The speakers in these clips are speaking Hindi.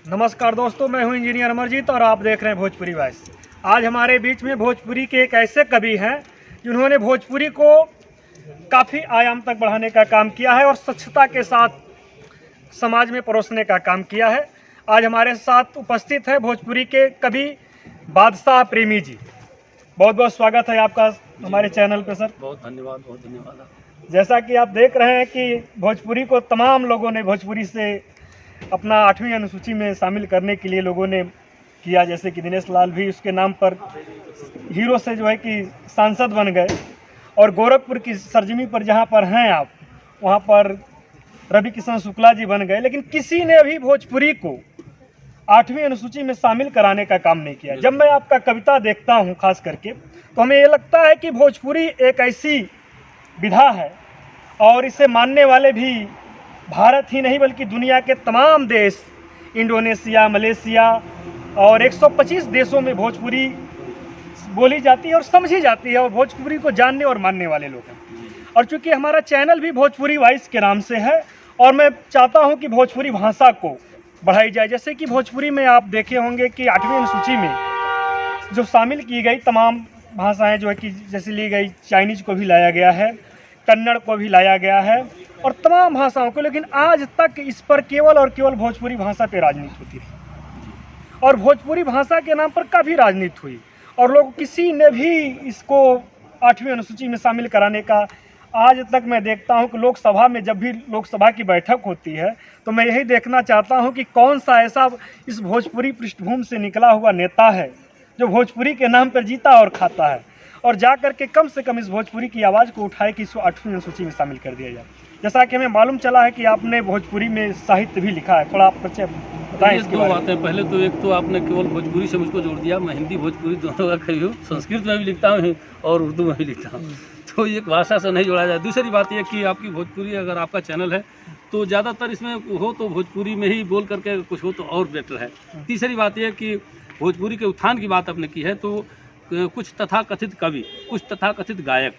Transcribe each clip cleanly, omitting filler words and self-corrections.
नमस्कार दोस्तों, मैं हूं इंजीनियर अमरजीत और आप देख रहे हैं भोजपुरी वॉइस। आज हमारे बीच में भोजपुरी के एक ऐसे कवि हैं जिन्होंने भोजपुरी को काफ़ी आयाम तक बढ़ाने का काम किया है और स्वच्छता के साथ समाज में परोसने का काम किया है। आज हमारे साथ उपस्थित है भोजपुरी के कवि बादशाह प्रेमी जी। बहुत बहुत स्वागत है आपका हमारे चैनल पे सर। बहुत धन्यवाद। जैसा कि आप देख रहे हैं कि भोजपुरी को तमाम लोगों ने भोजपुरी से अपना 8वीं अनुसूची में शामिल करने के लिए लोगों ने किया, जैसे कि दिनेश लाल भी उसके नाम पर हीरो से जो है कि सांसद बन गए, और गोरखपुर की सरजमी पर जहाँ पर हैं आप वहाँ पर रवि किशन शुक्ला जी बन गए। लेकिन किसी ने अभी भोजपुरी को 8वीं अनुसूची में शामिल कराने का काम नहीं किया। जब मैं आपका कविता देखता हूँ खास करके, तो हमें ये लगता है कि भोजपुरी एक ऐसी विधा है और इसे मानने वाले भी भारत ही नहीं बल्कि दुनिया के तमाम देश, इंडोनेशिया, मलेशिया और 125 देशों में भोजपुरी बोली जाती है और समझी जाती है, और भोजपुरी को जानने और मानने वाले लोग हैं। और चूँकि हमारा चैनल भी भोजपुरी वॉइस के नाम से है, और मैं चाहता हूं कि भोजपुरी भाषा को बढ़ाई जाए। जैसे कि भोजपुरी में आप देखे होंगे कि 8वीं अनुसूची में जो शामिल की गई तमाम भाषाएँ जो है कि जैसे ली गई, चाइनीज़ को भी लाया गया है, कन्नड़ को भी लाया गया है और तमाम भाषाओं को, लेकिन आज तक इस पर केवल और केवल भोजपुरी भाषा पे राजनीति होती रही और भोजपुरी भाषा के नाम पर काफ़ी राजनीति हुई, और लोग किसी ने भी इसको 8वीं अनुसूची में शामिल कराने का, आज तक मैं देखता हूं कि लोकसभा में जब भी लोकसभा की बैठक होती है तो मैं यही देखना चाहता हूं कि कौन सा ऐसा इस भोजपुरी पृष्ठभूमि से निकला हुआ नेता है जो भोजपुरी के नाम पर जीता और खाता है, और जा कर के कम से कम इस भोजपुरी की आवाज़ को उठाए कि इसको 8वीं अनुसूची में शामिल कर दिया जाए। जैसा कि हमें मालूम चला है कि आपने भोजपुरी में साहित्य भी लिखा है, थोड़ा आप परिचय बताएं इसके बारे में। 2 बातें। पहले तो एक तो आपने केवल भोजपुरी से मुझको जोड़ दिया। मैं हिंदी भोजपुरी दोनों का कही हूँ, संस्कृत में भी लिखता हूँ और उर्दू में भी लिखता हूँ, तो एक भाषा से नहीं जोड़ा जाए। दूसरी बात यह कि आपकी भोजपुरी, अगर आपका चैनल है तो ज़्यादातर इसमें हो तो भोजपुरी में ही बोल करके कुछ हो तो और बेटर है। तीसरी बात यह कि भोजपुरी के उत्थान की बात आपने की है, तो कुछ तथाकथित कवि, कुछ तथाकथित गायक,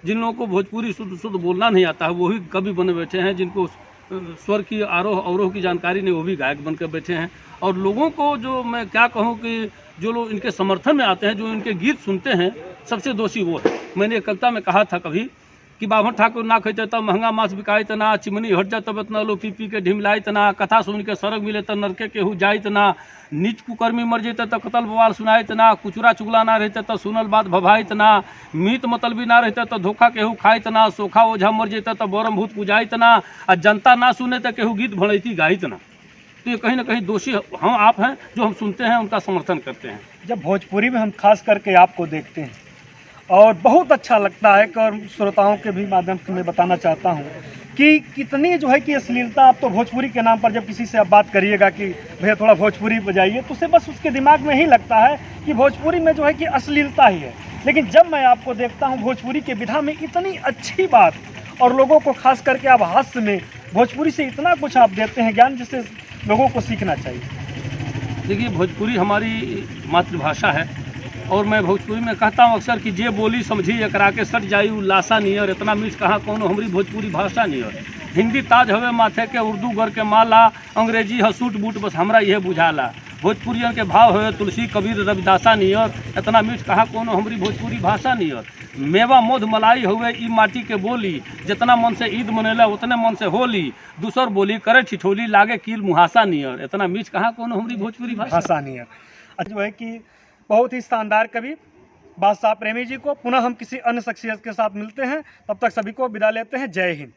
जिन लोगों को भोजपुरी शुद्ध बोलना नहीं आता है, वो ही कवि बने बैठे हैं। जिनको स्वर की आरोह अवरोह की जानकारी नहीं, वो भी गायक बनकर बैठे हैं। और लोगों को जो मैं क्या कहूँ कि जो लोग इनके समर्थन में आते हैं, जो इनके गीत सुनते हैं, सबसे दोषी वो है। मैंने एक कविता में कहा था कभी कि बाभन ठाकुर ना खैते तब महंगा मांस बिकाई तना, चिमनी हट जाए तब इतना लो पी के ढिमलाई तना, कथा सुन के सरग मिले तो नरके केहू जाई तना, नीच कुकर्मी मर जेते तो कतल बवाल सुनाई तना, कुचरा चुगला ना रहते तो सुनल बात भभाई तना, मीत मतलबी ना रहते तो धोखा केहू खाई तना, सोखा ओझा मर जेते तो बोरम भूत पूजाई तना, और जनता ना सुने तो केहू गीत भड़ैती गाई तना। तो ये कहीं ना कहीं दोषी हम आप हैं, जो हम सुनते हैं उनका समर्थन करते हैं। जब भोजपुरी में हम खास करके आपको देखते हैं और बहुत अच्छा लगता है, और श्रोताओं के भी माध्यम से मैं बताना चाहता हूं कि कितनी जो है कि अश्लीलता, आप तो भोजपुरी के नाम पर जब किसी से आप बात करिएगा कि भैया थोड़ा भोजपुरी बजाइए, तो उसे बस उसके दिमाग में ही लगता है कि भोजपुरी में जो है कि अश्लीलता ही है। लेकिन जब मैं आपको देखता हूं भोजपुरी के विधा में इतनी अच्छी बात, और लोगों को खास करके आप हास्य में भोजपुरी से इतना कुछ आप देते हैं ज्ञान, जिससे लोगों को सीखना चाहिए। देखिए, भोजपुरी हमारी मातृभाषा है, और मैं भोजपुरी में कहता हूँ अक्सर कि जे बोली समझी एकरा के सट जाई उल्लासा नियर, इतना मीठ कहाँ कोनो हमारी भोजपुरी भाषा नियर। हिंदी ताज हवे माथे के, उर्दू गर के माला, अंग्रेजी है सूट बूट बस हमरा यह बुझाला, भोजपुरियन के भाव हवे तुलसी कबीर रविदासा नियर, इतना मीठ कहाँ कोनो हमारी भोजपुरी भाषा नियर। मेवा मोध मलाई हुए ई माटी के बोली, जितना मन से ईद मनेला उतने मन से होली, दूसर बोली करे ठिठोली लागे कील मुहासा नियर, इतना मीठ कहाँ कोनो हमारी भोजपुरी भाषा नियर। जो है कि बहुत ही शानदार कवि बादशाह प्रेमी जी को पुनः हम किसी अन्य शख्सियत के साथ मिलते हैं, तब तक सभी को विदा लेते हैं। जय हिंद।